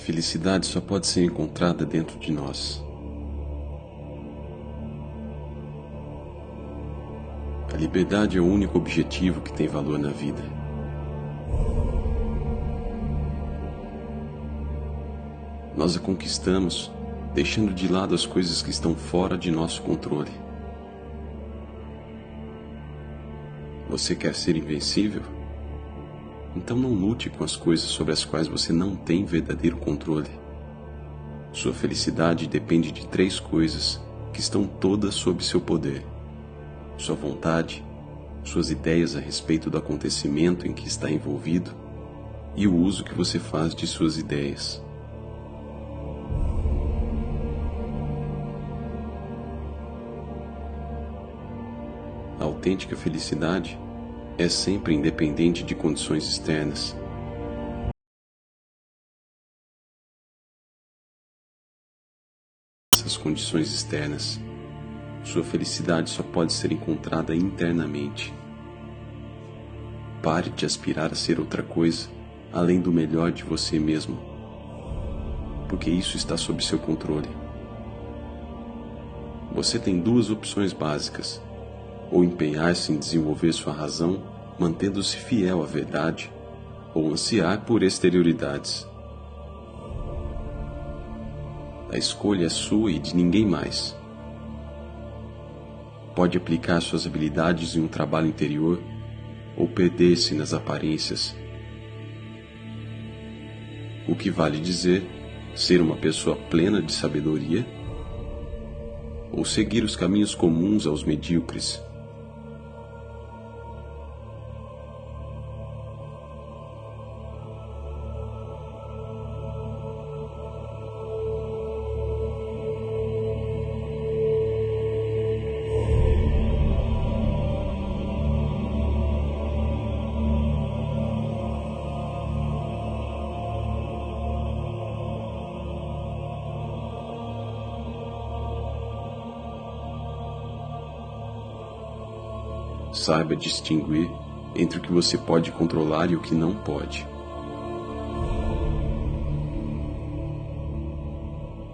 felicidade só pode ser encontrada dentro de nós. A liberdade é o único objetivo que tem valor na vida. Nós a conquistamos deixando de lado as coisas que estão fora de nosso controle. Você quer ser invencível? Então não lute com as coisas sobre as quais você não tem verdadeiro controle. Sua felicidade depende de 3 coisas que estão todas sob seu poder: sua vontade, suas ideias a respeito do acontecimento em que está envolvido e o uso que você faz de suas ideias. A autêntica felicidade é sempre independente de condições externas. Essas condições externas, sua felicidade só pode ser encontrada internamente. Pare de aspirar a ser outra coisa além do melhor de você mesmo, porque isso está sob seu controle. Você tem 2 opções básicas: ou empenhar-se em desenvolver sua razão, mantendo-se fiel à verdade, ou ansiar por exterioridades. A escolha é sua e de ninguém mais. Pode aplicar suas habilidades em um trabalho interior, ou perder-se nas aparências. O que vale dizer, ser uma pessoa plena de sabedoria, ou seguir os caminhos comuns aos medíocres. Saiba distinguir entre o que você pode controlar e o que não pode.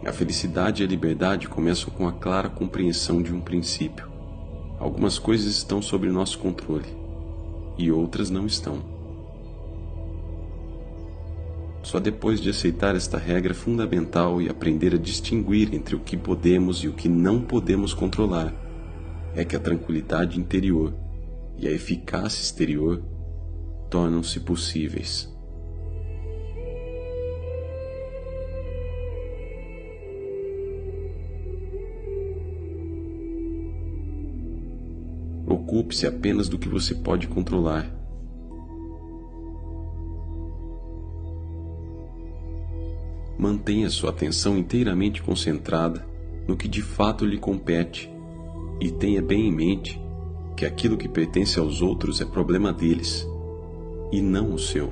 A felicidade e a liberdade começam com a clara compreensão de um princípio. Algumas coisas estão sob nosso controle e outras não estão. Só depois de aceitar esta regra fundamental e aprender a distinguir entre o que podemos e o que não podemos controlar, é que a tranquilidade interior e a eficácia exterior tornam-se possíveis. Ocupe-se apenas do que você pode controlar. Mantenha sua atenção inteiramente concentrada no que de fato lhe compete e tenha bem em mente que aquilo que pertence aos outros é problema deles, e não o seu.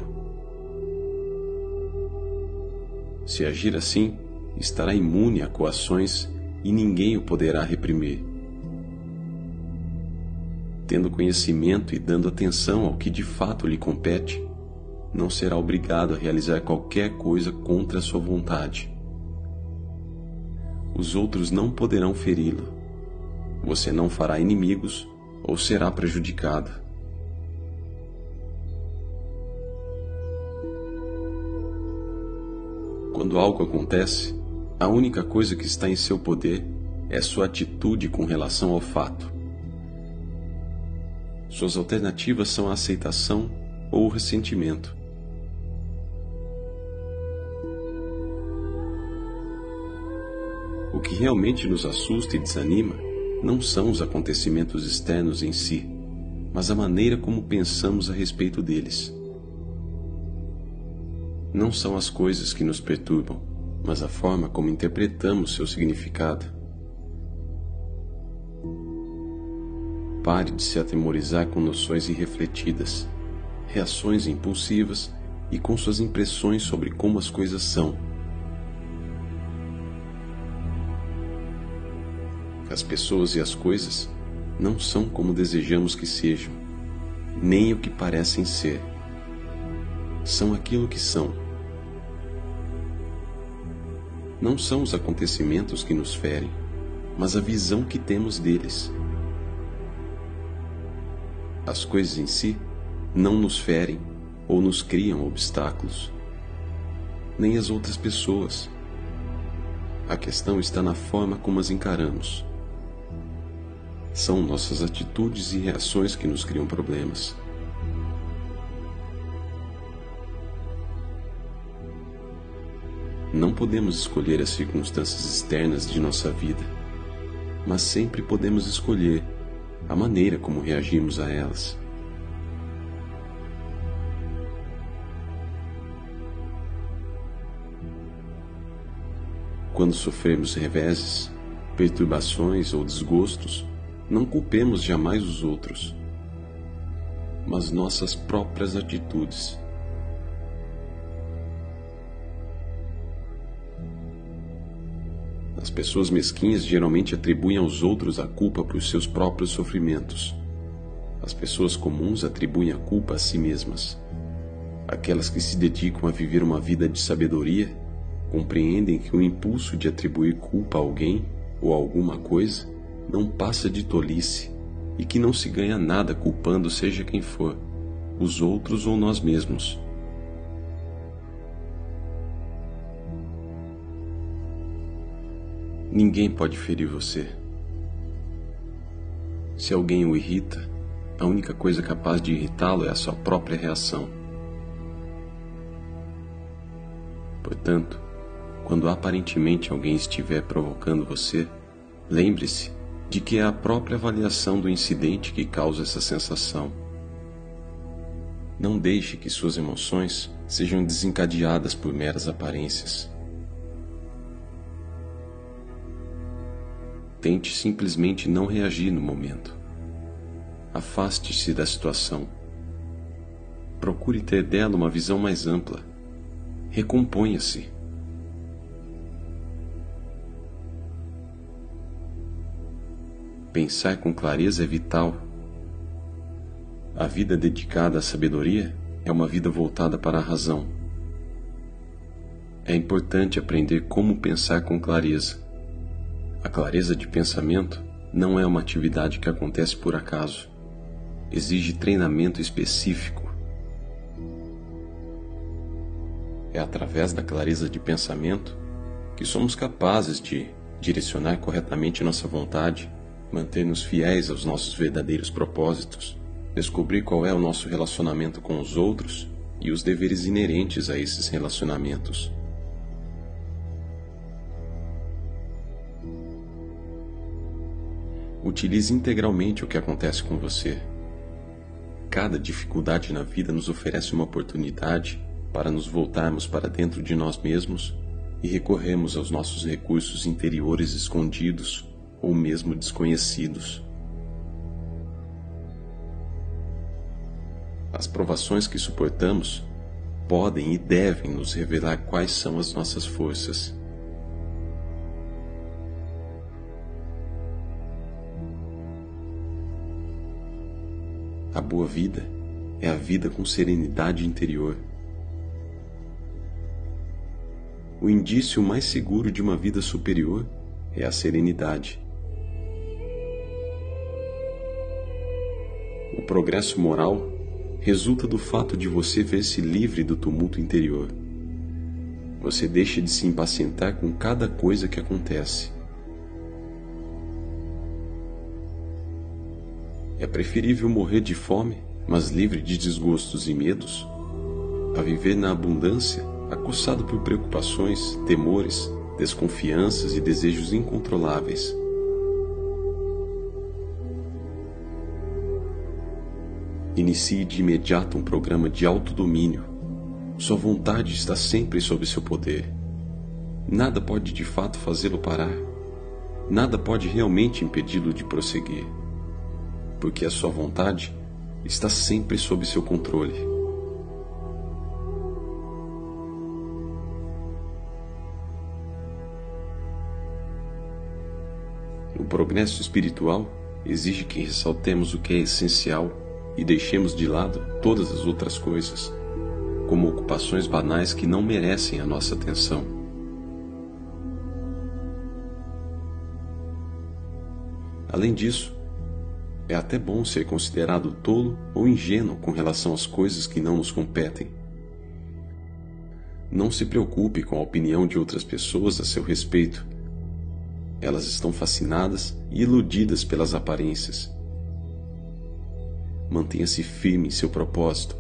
Se agir assim, estará imune a coações e ninguém o poderá reprimir. Tendo conhecimento e dando atenção ao que de fato lhe compete, não será obrigado a realizar qualquer coisa contra a sua vontade. Os outros não poderão feri-lo. Você não fará inimigos ou será prejudicado. Quando algo acontece, a única coisa que está em seu poder é sua atitude com relação ao fato. Suas alternativas são a aceitação ou o ressentimento. O que realmente nos assusta e desanima não são os acontecimentos externos em si, mas a maneira como pensamos a respeito deles. Não são as coisas que nos perturbam, mas a forma como interpretamos seu significado. Pare de se atemorizar com noções irrefletidas, reações impulsivas e com suas impressões sobre como as coisas são. As pessoas e as coisas não são como desejamos que sejam, nem o que parecem ser. São aquilo que são. Não são os acontecimentos que nos ferem, mas a visão que temos deles. As coisas em si não nos ferem ou nos criam obstáculos, nem as outras pessoas. A questão está na forma como as encaramos. São nossas atitudes e reações que nos criam problemas. Não podemos escolher as circunstâncias externas de nossa vida, mas sempre podemos escolher a maneira como reagimos a elas. Quando sofremos reveses, perturbações ou desgostos, não culpemos jamais os outros, mas nossas próprias atitudes. As pessoas mesquinhas geralmente atribuem aos outros a culpa por seus próprios sofrimentos. As pessoas comuns atribuem a culpa a si mesmas. Aquelas que se dedicam a viver uma vida de sabedoria compreendem que o impulso de atribuir culpa a alguém ou a alguma coisa não passa de tolice e que não se ganha nada culpando seja quem for, os outros ou nós mesmos. Ninguém pode ferir você. Se alguém o irrita, a única coisa capaz de irritá-lo é a sua própria reação. Portanto, quando aparentemente alguém estiver provocando você, lembre-se de que é a própria avaliação do incidente que causa essa sensação. Não deixe que suas emoções sejam desencadeadas por meras aparências. Tente simplesmente não reagir no momento. Afaste-se da situação. Procure ter dela uma visão mais ampla. Recomponha-se. Pensar com clareza é vital. A vida dedicada à sabedoria é uma vida voltada para a razão. É importante aprender como pensar com clareza. A clareza de pensamento não é uma atividade que acontece por acaso. Exige treinamento específico. É através da clareza de pensamento que somos capazes de direcionar corretamente nossa vontade, manter-nos fiéis aos nossos verdadeiros propósitos, descobrir qual é o nosso relacionamento com os outros e os deveres inerentes a esses relacionamentos. Utilize integralmente o que acontece com você. Cada dificuldade na vida nos oferece uma oportunidade para nos voltarmos para dentro de nós mesmos e recorrermos aos nossos recursos interiores escondidos ou mesmo desconhecidos. As provações que suportamos podem e devem nos revelar quais são as nossas forças. A boa vida é a vida com serenidade interior. O indício mais seguro de uma vida superior é a serenidade. O progresso moral resulta do fato de você ver-se livre do tumulto interior. Você deixa de se impacientar com cada coisa que acontece. É preferível morrer de fome, mas livre de desgostos e medos, a viver na abundância, acossado por preocupações, temores, desconfianças e desejos incontroláveis. Inicie de imediato um programa de autodomínio. Sua vontade está sempre sob seu poder. Nada pode de fato fazê-lo parar. Nada pode realmente impedi-lo de prosseguir, porque a sua vontade está sempre sob seu controle. O progresso espiritual exige que ressaltemos o que é essencial e deixemos de lado todas as outras coisas, como ocupações banais que não merecem a nossa atenção. Além disso, é até bom ser considerado tolo ou ingênuo com relação às coisas que não nos competem. Não se preocupe com a opinião de outras pessoas a seu respeito. Elas estão fascinadas e iludidas pelas aparências. Mantenha-se firme em seu propósito.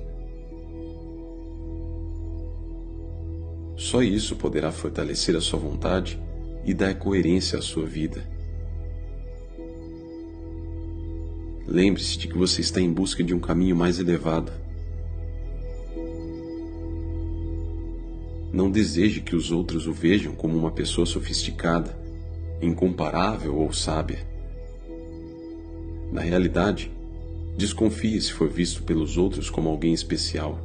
Só isso poderá fortalecer a sua vontade e dar coerência à sua vida. Lembre-se de que você está em busca de um caminho mais elevado. Não deseje que os outros o vejam como uma pessoa sofisticada, incomparável ou sábia. Na realidade, desconfie se for visto pelos outros como alguém especial.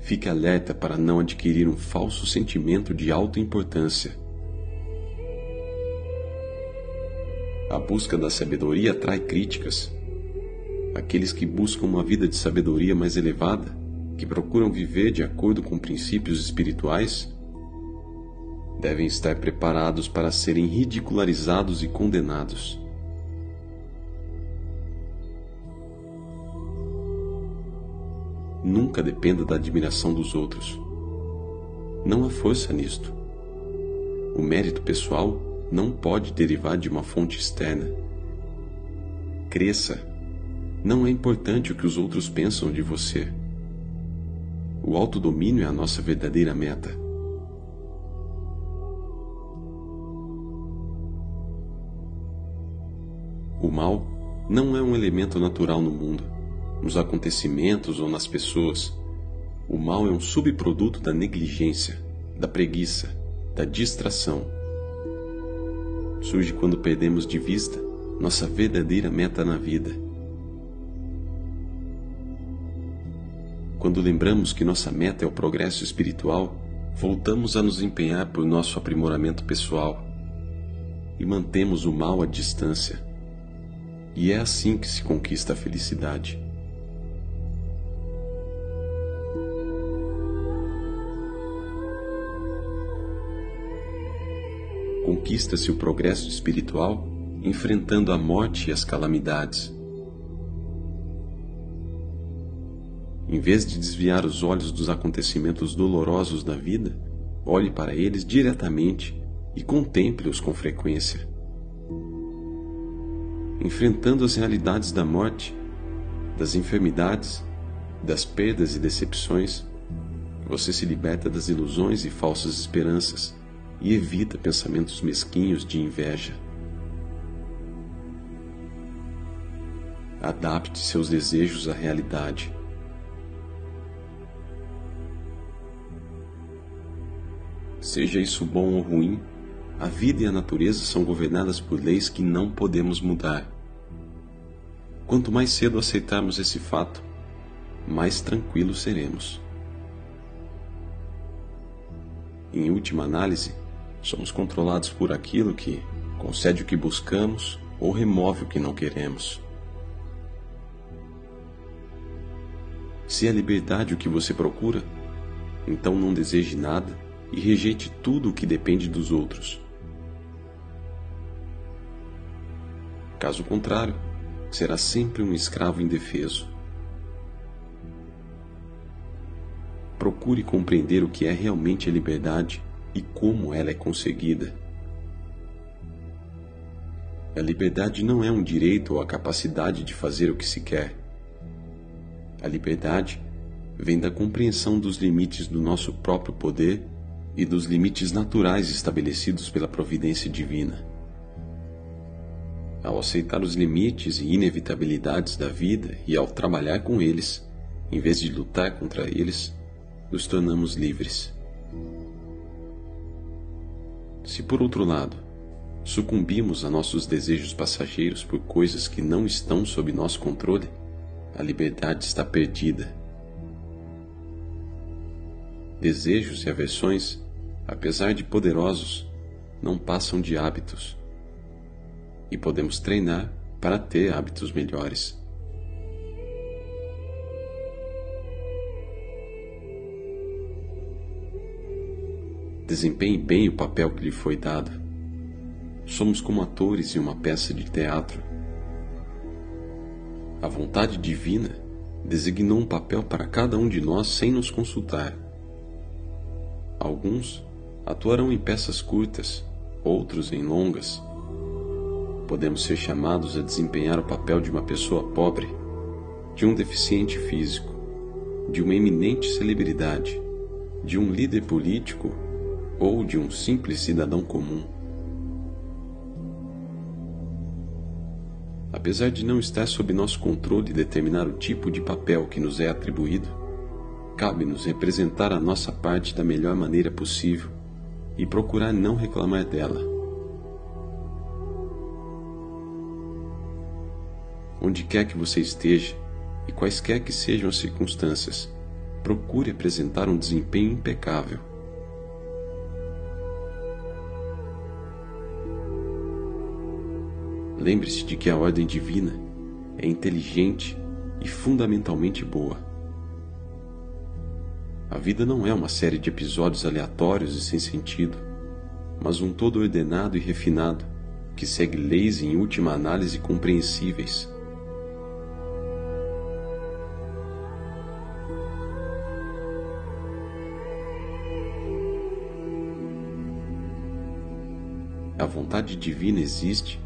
Fique alerta para não adquirir um falso sentimento de autoimportância. A busca da sabedoria atrai críticas. Aqueles que buscam uma vida de sabedoria mais elevada, que procuram viver de acordo com princípios espirituais, devem estar preparados para serem ridicularizados e condenados. Nunca dependa da admiração dos outros. Não há força nisto. O mérito pessoal não pode derivar de uma fonte externa. Cresça. Não é importante o que os outros pensam de você. O autodomínio é a nossa verdadeira meta. O mal não é um elemento natural no mundo, nos acontecimentos ou nas pessoas. O mal é um subproduto da negligência, da preguiça, da distração. Surge quando perdemos de vista nossa verdadeira meta na vida. Quando lembramos que nossa meta é o progresso espiritual, voltamos a nos empenhar por nosso aprimoramento pessoal e mantemos o mal à distância. E é assim que se conquista a felicidade. Conquista-se o progresso espiritual enfrentando a morte e as calamidades. Em vez de desviar os olhos dos acontecimentos dolorosos da vida, olhe para eles diretamente e contemple-os com frequência. Enfrentando as realidades da morte, das enfermidades, das perdas e decepções, você se liberta das ilusões e falsas esperanças e evita pensamentos mesquinhos de inveja. Adapte seus desejos à realidade. Seja isso bom ou ruim, a vida e a natureza são governadas por leis que não podemos mudar. Quanto mais cedo aceitarmos esse fato, mais tranquilos seremos. Em última análise, somos controlados por aquilo que concede o que buscamos ou remove o que não queremos. Se é a liberdade o que você procura, então não deseje nada e rejeite tudo o que depende dos outros. Caso contrário, será sempre um escravo indefeso. Procure compreender o que é realmente a liberdade e como ela é conseguida. A liberdade não é um direito ou a capacidade de fazer o que se quer. A liberdade vem da compreensão dos limites do nosso próprio poder e dos limites naturais estabelecidos pela providência divina. Ao aceitar os limites e inevitabilidades da vida e ao trabalhar com eles, em vez de lutar contra eles, nos tornamos livres. Se, por outro lado, sucumbimos a nossos desejos passageiros por coisas que não estão sob nosso controle, a liberdade está perdida. Desejos e aversões, apesar de poderosos, não passam de hábitos. E podemos treinar para ter hábitos melhores. Desempenhe bem o papel que lhe foi dado. Somos como atores em uma peça de teatro. A vontade divina designou um papel para cada um de nós sem nos consultar. Alguns atuarão em peças curtas, outros em longas. Podemos ser chamados a desempenhar o papel de uma pessoa pobre, de um deficiente físico, de uma eminente celebridade, de um líder político ou de um simples cidadão comum. Apesar de não estar sob nosso controle determinar o tipo de papel que nos é atribuído, cabe-nos representar a nossa parte da melhor maneira possível e procurar não reclamar dela. Onde quer que você esteja, e quaisquer que sejam as circunstâncias, procure apresentar um desempenho impecável. Lembre-se de que a ordem divina é inteligente e fundamentalmente boa. A vida não é uma série de episódios aleatórios e sem sentido, mas um todo ordenado e refinado que segue leis em última análise compreensíveis. A vontade divina existe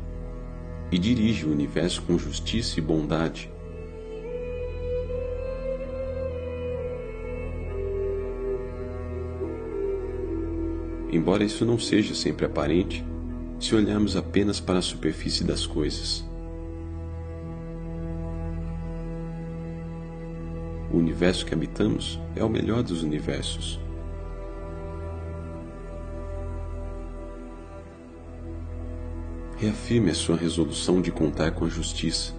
e dirige o universo com justiça e bondade. Embora isso não seja sempre aparente, se olharmos apenas para a superfície das coisas. O universo que habitamos é o melhor dos universos. Reafirme a sua resolução de contar com a justiça,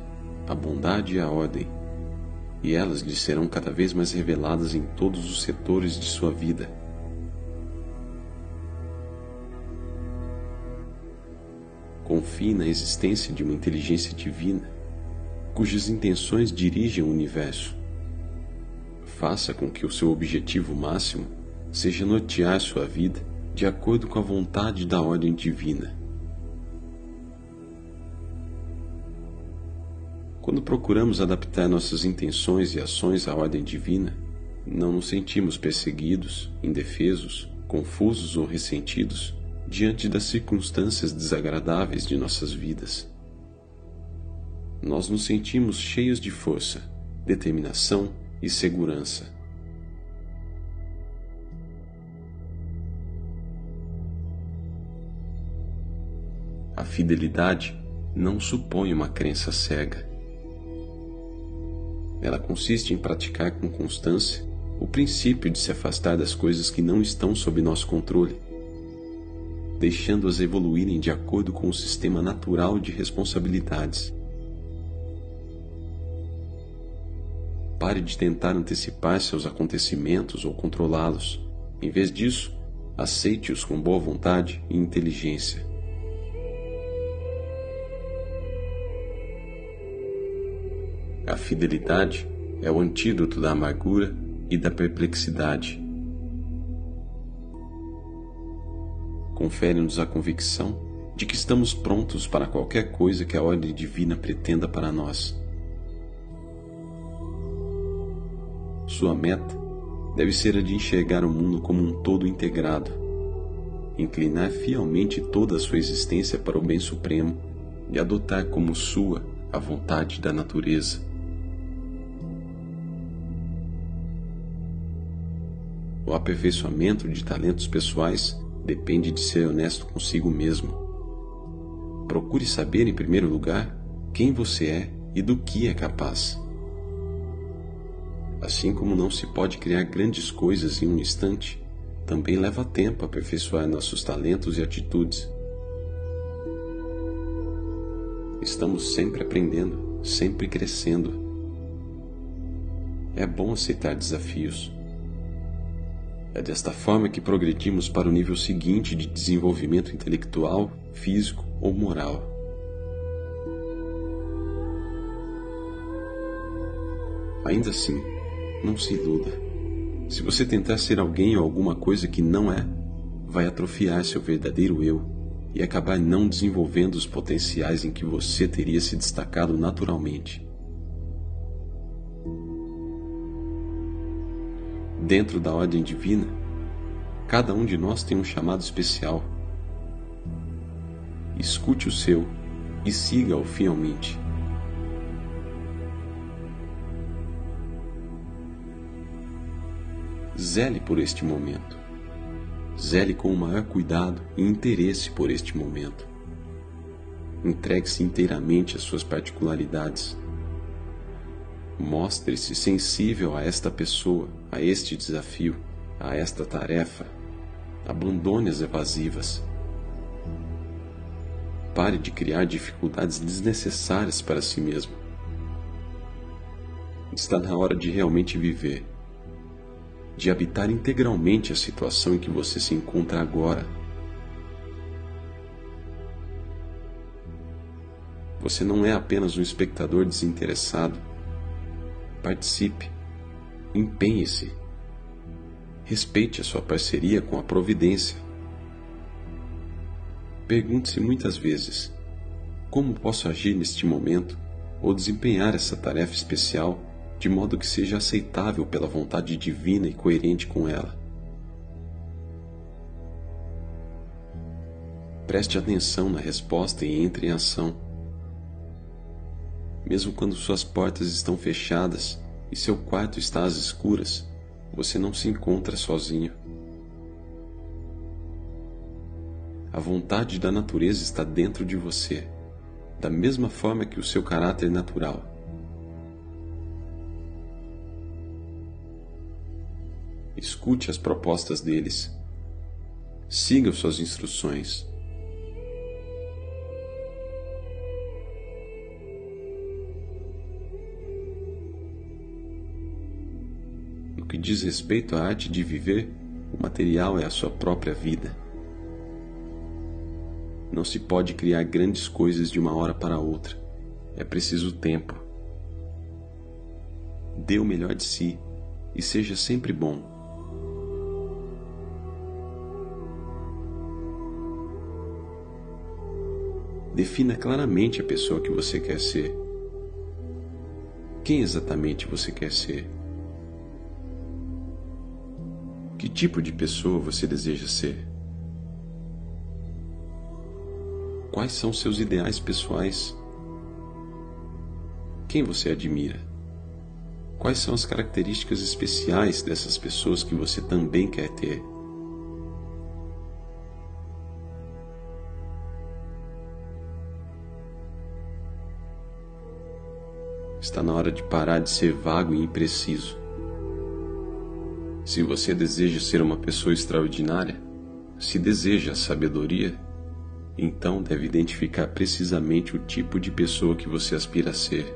a bondade e a ordem, e elas lhe serão cada vez mais reveladas em todos os setores de sua vida. Confie na existência de uma inteligência divina, cujas intenções dirigem o universo. Faça com que o seu objetivo máximo seja nortear sua vida de acordo com a vontade da ordem divina. Quando procuramos adaptar nossas intenções e ações à ordem divina, não nos sentimos perseguidos, indefesos, confusos ou ressentidos diante das circunstâncias desagradáveis de nossas vidas. Nós nos sentimos cheios de força, determinação e segurança. A fidelidade não supõe uma crença cega. Ela consiste em praticar com constância o princípio de se afastar das coisas que não estão sob nosso controle, deixando-as evoluírem de acordo com o sistema natural de responsabilidades. Pare de tentar antecipar seus acontecimentos ou controlá-los. Em vez disso, aceite-os com boa vontade e inteligência. A fidelidade é o antídoto da amargura e da perplexidade. Confere-nos a convicção de que estamos prontos para qualquer coisa que a ordem divina pretenda para nós. Sua meta deve ser a de enxergar o mundo como um todo integrado, inclinar fielmente toda a sua existência para o bem supremo e adotar como sua a vontade da natureza. O aperfeiçoamento de talentos pessoais depende de ser honesto consigo mesmo. Procure saber, em primeiro lugar, quem você é e do que é capaz. Assim como não se pode criar grandes coisas em um instante, também leva tempo aperfeiçoar nossos talentos e atitudes. Estamos sempre aprendendo, sempre crescendo. É bom aceitar desafios. É desta forma que progredimos para o nível seguinte de desenvolvimento intelectual, físico ou moral. Ainda assim, não se iluda. Se você tentar ser alguém ou alguma coisa que não é, vai atrofiar seu verdadeiro eu e acabar não desenvolvendo os potenciais em que você teria se destacado naturalmente. Dentro da ordem divina, cada um de nós tem um chamado especial. Escute o seu e siga-o fielmente. Zele por este momento. Zele com o maior cuidado e interesse por este momento. Entregue-se inteiramente às suas particularidades. Mostre-se sensível a esta pessoa, a este desafio, a esta tarefa. Abandone as evasivas. Pare de criar dificuldades desnecessárias para si mesmo. Está na hora de realmente viver, de habitar integralmente a situação em que você se encontra agora. Você não é apenas um espectador desinteressado. Participe, empenhe-se, respeite a sua parceria com a providência. Pergunte-se muitas vezes: como posso agir neste momento ou desempenhar essa tarefa especial de modo que seja aceitável pela vontade divina e coerente com ela? Preste atenção na resposta e entre em ação. Mesmo quando suas portas estão fechadas e seu quarto está às escuras, você não se encontra sozinho. A vontade da natureza está dentro de você, da mesma forma que o seu caráter natural. Escute as propostas deles. Siga suas instruções. No que diz respeito à arte de viver, o material é a sua própria vida. Não se pode criar grandes coisas de uma hora para outra. É preciso tempo. Dê o melhor de si e seja sempre bom. Defina claramente a pessoa que você quer ser. Quem exatamente você quer ser? Que tipo de pessoa você deseja ser? Quais são seus ideais pessoais? Quem você admira? Quais são as características especiais dessas pessoas que você também quer ter? Está na hora de parar de ser vago e impreciso. Se você deseja ser uma pessoa extraordinária, se deseja a sabedoria, então deve identificar precisamente o tipo de pessoa que você aspira a ser.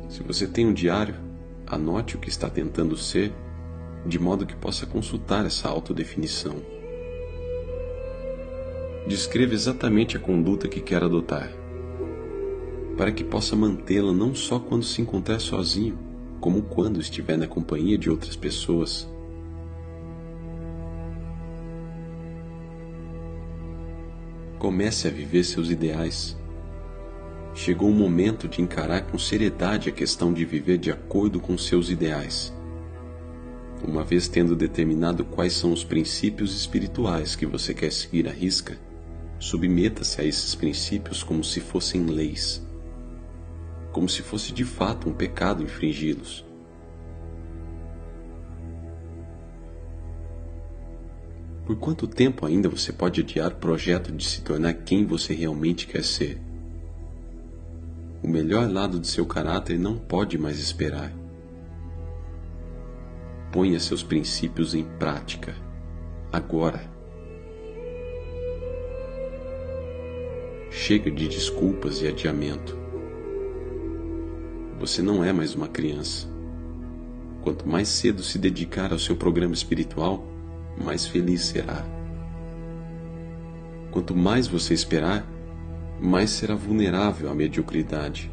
Se você tem um diário, anote o que está tentando ser, de modo que possa consultar essa autodefinição. Descreva exatamente a conduta que quer adotar, para que possa mantê-la não só quando se encontrar sozinho, como quando estiver na companhia de outras pessoas. Comece a viver seus ideais. Chegou o momento de encarar com seriedade a questão de viver de acordo com seus ideais. Uma vez tendo determinado quais são os princípios espirituais que você quer seguir à risca, submeta-se a esses princípios como se fossem leis, como se fosse de fato um pecado infringi-los. Por quanto tempo ainda você pode adiar o projeto de se tornar quem você realmente quer ser? O melhor lado de seu caráter não pode mais esperar. Ponha seus princípios em prática, agora. Chega de desculpas e adiamento. Você não é mais uma criança. Quanto mais cedo se dedicar ao seu programa espiritual, mais feliz será. Quanto mais você esperar, mais será vulnerável à mediocridade.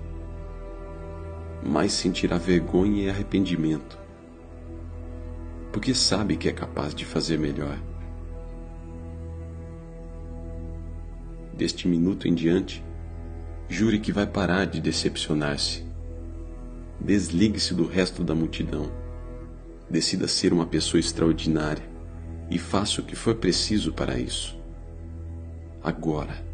mais sentirá vergonha e arrependimento, porque sabe que é capaz de fazer melhor. Deste minuto em diante, jure que vai parar de decepcionar-se. Desligue-se do resto da multidão. Decida ser uma pessoa extraordinária e faça o que for preciso para isso. Agora.